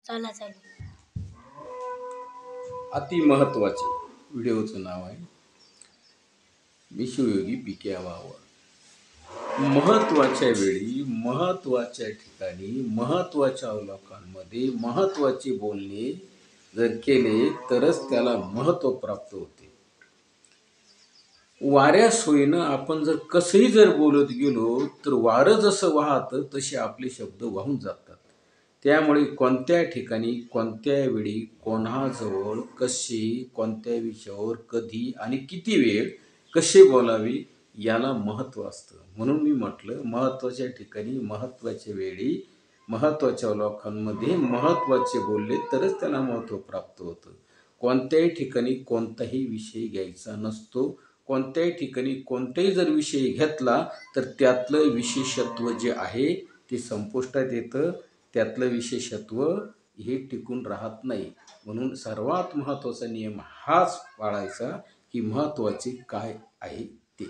चला चालू. अति महत्त्वाचे व्हिडिओचं नाव आहे विश्वयोगी पी.के. आव्हाड. महत्त्वाच्या वेळी, महत्त्वाच्या ठिकाणी, महत्त्वाच्या लोकांमध्ये महत्त्वाचे बोलणे जर केले तरच त्याला महत्त्व प्राप्त होते. वाऱ्या सोयीनं आपण जर कसंही जर बोलत गेलो तर वारं जसं वाहतं तसे आपले शब्द वाहून जातात. त्यामुळे कोणत्या ठिकाणी, कोणत्या वेळी, कोणाजवळ, कसे, कोणत्या विषयावर, कधी आणि किती वेळ कसे बोलावे याला महत्त्व असतं. म्हणून मी म्हटलं महत्त्वाच्या ठिकाणी, महत्त्वाच्या वेळी, महत्त्वाच्या लोकांमध्ये महत्त्वाचे बोलले तरच त्याला महत्त्व प्राप्त होतं. कोणत्याही ठिकाणी कोणताही विषय घ्यायचा नसतो. कोणत्याही ठिकाणी कोणताही जर विषय घेतला तर त्यातलं विशेषत्व जे आहे ते संपुष्टात येतं. त्यातलं विशेषत्व हे टिकून राहत नाही. म्हणून सर्वात महत्त्वाचा नियम हाच पाळायचा की महत्त्वाचे काय आहे ते.